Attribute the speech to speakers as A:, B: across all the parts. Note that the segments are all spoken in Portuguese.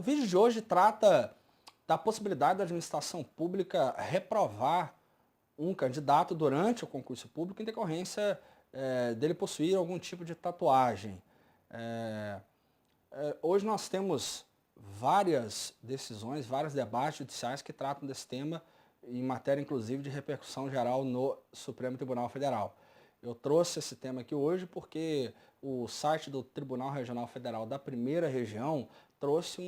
A: O vídeo de hoje trata da possibilidade da administração pública reprovar um candidato durante o concurso público em decorrência dele possuir algum tipo de tatuagem. Hoje nós temos várias decisões, vários debates judiciais que tratam desse tema, em matéria inclusive de repercussão geral no Supremo Tribunal Federal. Eu trouxe esse tema aqui hoje porque o site do Tribunal Regional Federal da Primeira Região trouxe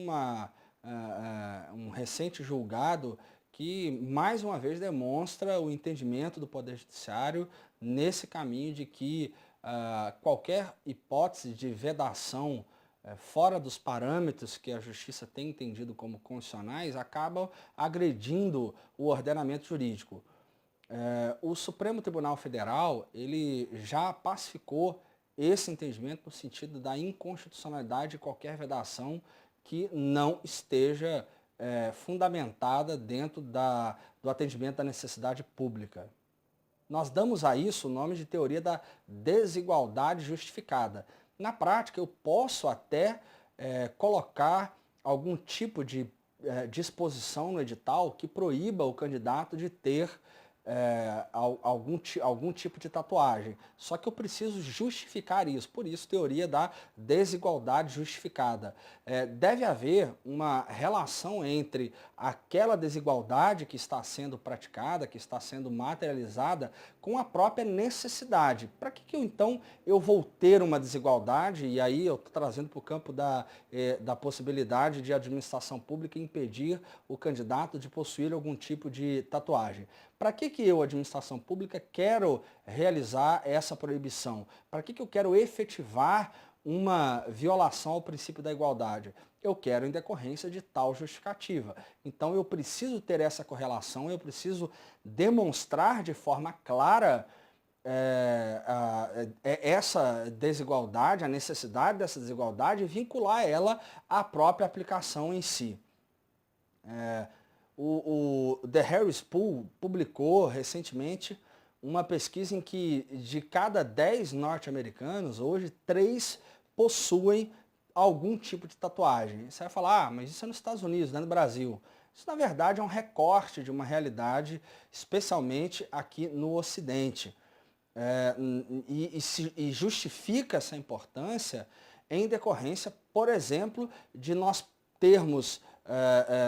A: um recente julgado que, mais uma vez, demonstra o entendimento do Poder Judiciário nesse caminho de que qualquer hipótese de vedação fora dos parâmetros que a Justiça tem entendido como constitucionais acabam agredindo o ordenamento jurídico. O Supremo Tribunal Federal ele já pacificou esse entendimento no sentido da inconstitucionalidade de qualquer vedação que não esteja fundamentada dentro do atendimento da necessidade pública. Nós damos a isso o nome de teoria da desigualdade justificada. Na prática, eu posso até colocar algum tipo de disposição no edital que proíba o candidato de ter algum tipo de tatuagem. Só que eu preciso justificar isso, por isso teoria da desigualdade justificada. Deve haver uma relação entre aquela desigualdade que está sendo praticada, que está sendo materializada, com a própria necessidade. Para que então eu vou ter uma desigualdade? E aí eu estou trazendo para o campo da possibilidade de a administração pública impedir o candidato de possuir algum tipo de tatuagem. Para que eu, administração pública, quero realizar essa proibição? Para que eu quero efetivar uma violação ao princípio da igualdade? Eu quero em decorrência de tal justificativa. Então eu preciso ter essa correlação, eu preciso demonstrar de forma clara essa desigualdade, a necessidade dessa desigualdade e vincular ela à própria aplicação em si. O The Harris Poll publicou recentemente uma pesquisa em que de cada 10 norte-americanos, hoje 3 possuem algum tipo de tatuagem. Você vai falar, mas isso é nos Estados Unidos, não é no Brasil. Isso na verdade é um recorte de uma realidade, especialmente aqui no Ocidente. E justifica essa importância em decorrência, por exemplo, de nós termos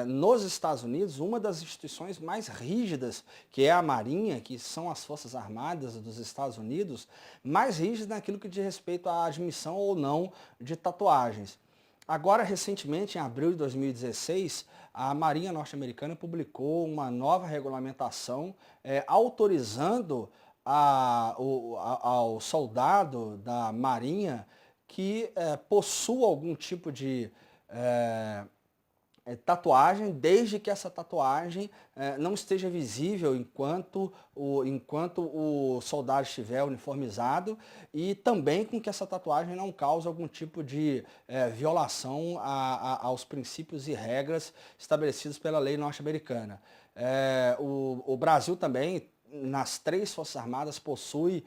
A: nos Estados Unidos uma das instituições mais rígidas, que é a Marinha, que são as Forças Armadas dos Estados Unidos, mais rígida naquilo que diz respeito à admissão ou não de tatuagens. Agora, recentemente, em abril de 2016, a Marinha norte-americana publicou uma nova regulamentação autorizando ao soldado da Marinha que possua algum tipo de tatuagem, desde que essa tatuagem não esteja visível enquanto o soldado estiver uniformizado e também com que essa tatuagem não cause algum tipo de violação aos princípios e regras estabelecidos pela lei norte-americana. O Brasil também, nas 3 Forças Armadas, possui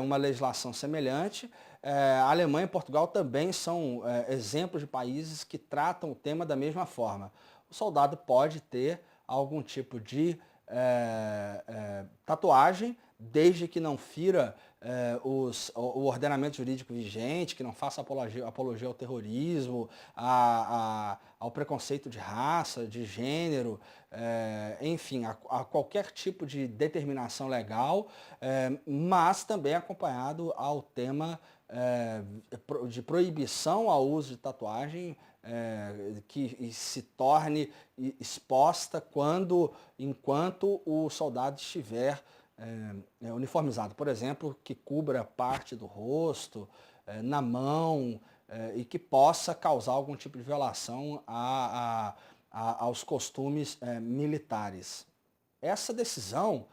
A: uma legislação semelhante. A Alemanha e Portugal também são exemplos de países que tratam o tema da mesma forma. O soldado pode ter algum tipo de tatuagem, desde que não fira o ordenamento jurídico vigente, que não faça apologia ao terrorismo, ao preconceito de raça, de gênero, enfim, a qualquer tipo de determinação legal, mas também acompanhado ao tema de proibição ao uso de tatuagem que se torne exposta enquanto o soldado estiver uniformizado. Por exemplo, que cubra parte do rosto, na mão, e que possa causar algum tipo de violação aos costumes militares. Essa decisão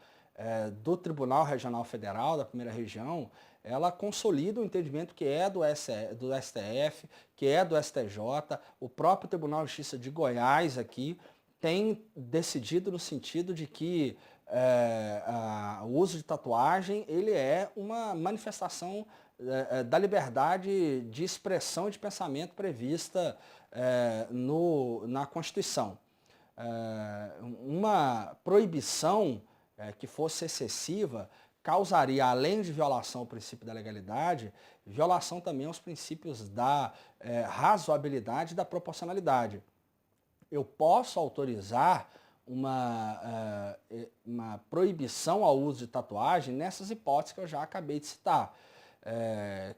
A: do Tribunal Regional Federal, da Primeira Região, ela consolida o entendimento que é do STF, que é do STJ, o próprio Tribunal de Justiça de Goiás aqui tem decidido no sentido de que o uso de tatuagem ele é uma manifestação da liberdade de expressão e de pensamento prevista na Constituição. Uma proibição que fosse excessiva causaria, além de violação ao princípio da legalidade, violação também aos princípios da razoabilidade e da proporcionalidade. Eu posso autorizar uma proibição ao uso de tatuagem nessas hipóteses que eu já acabei de citar.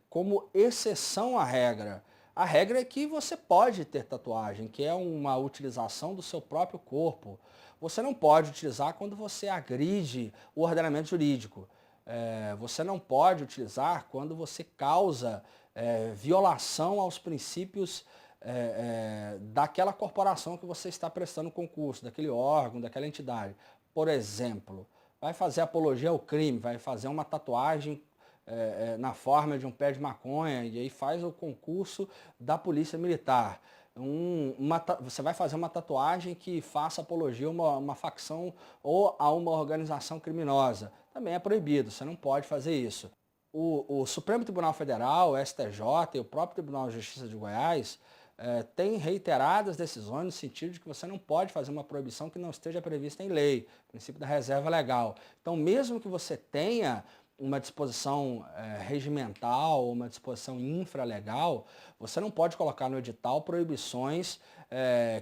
A: Como exceção à regra. A regra é que você pode ter tatuagem, que é uma utilização do seu próprio corpo. Você não pode utilizar quando você agride o ordenamento jurídico. Você não pode utilizar quando você causa violação aos princípios daquela corporação que você está prestando concurso, daquele órgão, daquela entidade. Por exemplo, vai fazer apologia ao crime, vai fazer uma tatuagem na forma de um pé de maconha e aí faz o concurso da polícia militar. Você vai fazer uma tatuagem que faça apologia a uma facção ou a uma organização criminosa. Também é proibido, você não pode fazer isso. O Supremo Tribunal Federal, o STJ e o próprio Tribunal de Justiça de Goiás têm reiteradas decisões no sentido de que você não pode fazer uma proibição que não esteja prevista em lei, princípio da reserva legal. Então, mesmo que você tenha uma disposição regimental ou uma disposição infralegal, você não pode colocar no edital proibições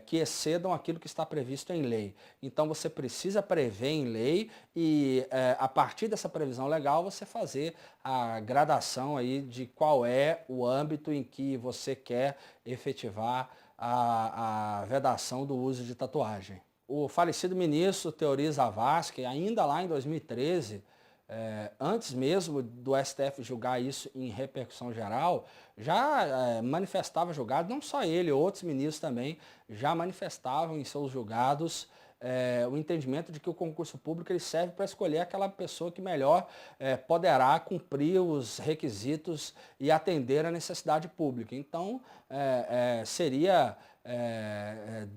A: que excedam aquilo que está previsto em lei. Então você precisa prever em lei e a partir dessa previsão legal você fazer a gradação aí de qual é o âmbito em que você quer efetivar a vedação do uso de tatuagem. O falecido ministro Teori Zavascki, ainda lá em 2013, antes mesmo do STF julgar isso em repercussão geral, já manifestava julgado, não só ele, outros ministros também já manifestavam em seus julgados o entendimento de que o concurso público ele serve para escolher aquela pessoa que melhor poderá cumprir os requisitos e atender a necessidade pública. Então, seria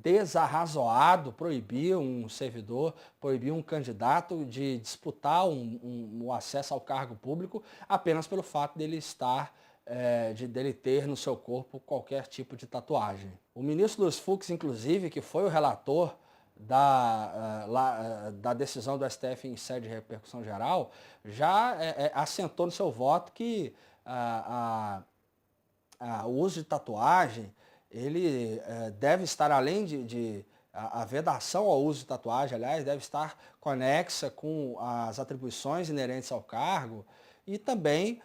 A: desarrazoado proibir um servidor, proibir um candidato de disputar o acesso ao cargo público apenas pelo fato dele estar, dele ter no seu corpo qualquer tipo de tatuagem. O ministro Luiz Fux, inclusive, que foi o relator da decisão do STF em sede de repercussão geral, já assentou no seu voto que o uso de tatuagem ele deve estar, além a vedação ao uso de tatuagem, aliás, deve estar conexa com as atribuições inerentes ao cargo e também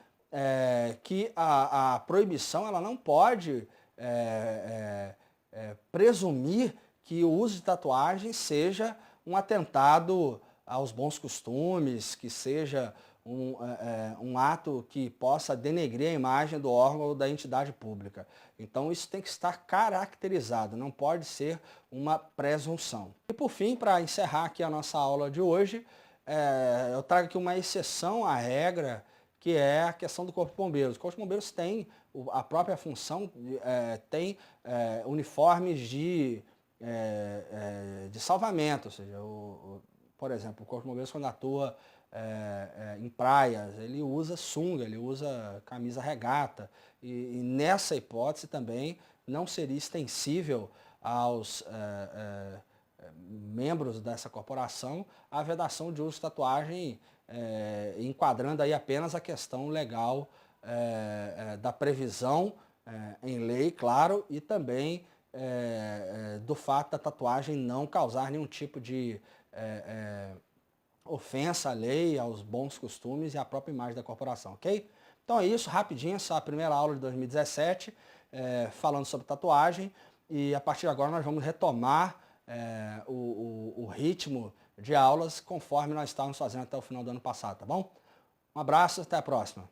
A: que a proibição ela não pode presumir que o uso de tatuagem seja um atentado aos bons costumes, que seja um ato que possa denegrir a imagem do órgão ou da entidade pública. Então isso tem que estar caracterizado, não pode ser uma presunção. E por fim, para encerrar aqui a nossa aula de hoje, eu trago aqui uma exceção à regra, que é a questão do Corpo de Bombeiros. O Corpo de Bombeiros tem a própria função, tem uniformes de salvamento, ou seja, por exemplo, o Corpo de Bombeiros quando atua em praias, ele usa sunga, ele usa camisa regata e nessa hipótese também não seria extensível aos membros dessa corporação a vedação de uso de tatuagem, enquadrando aí apenas a questão legal da previsão em lei, claro, e também do fato da tatuagem não causar nenhum tipo de ofensa à lei, aos bons costumes e à própria imagem da corporação, ok? Então é isso, rapidinho, essa é a primeira aula de 2017, falando sobre tatuagem, e a partir de agora nós vamos retomar o ritmo de aulas conforme nós estávamos fazendo até o final do ano passado, tá bom? Um abraço, até a próxima.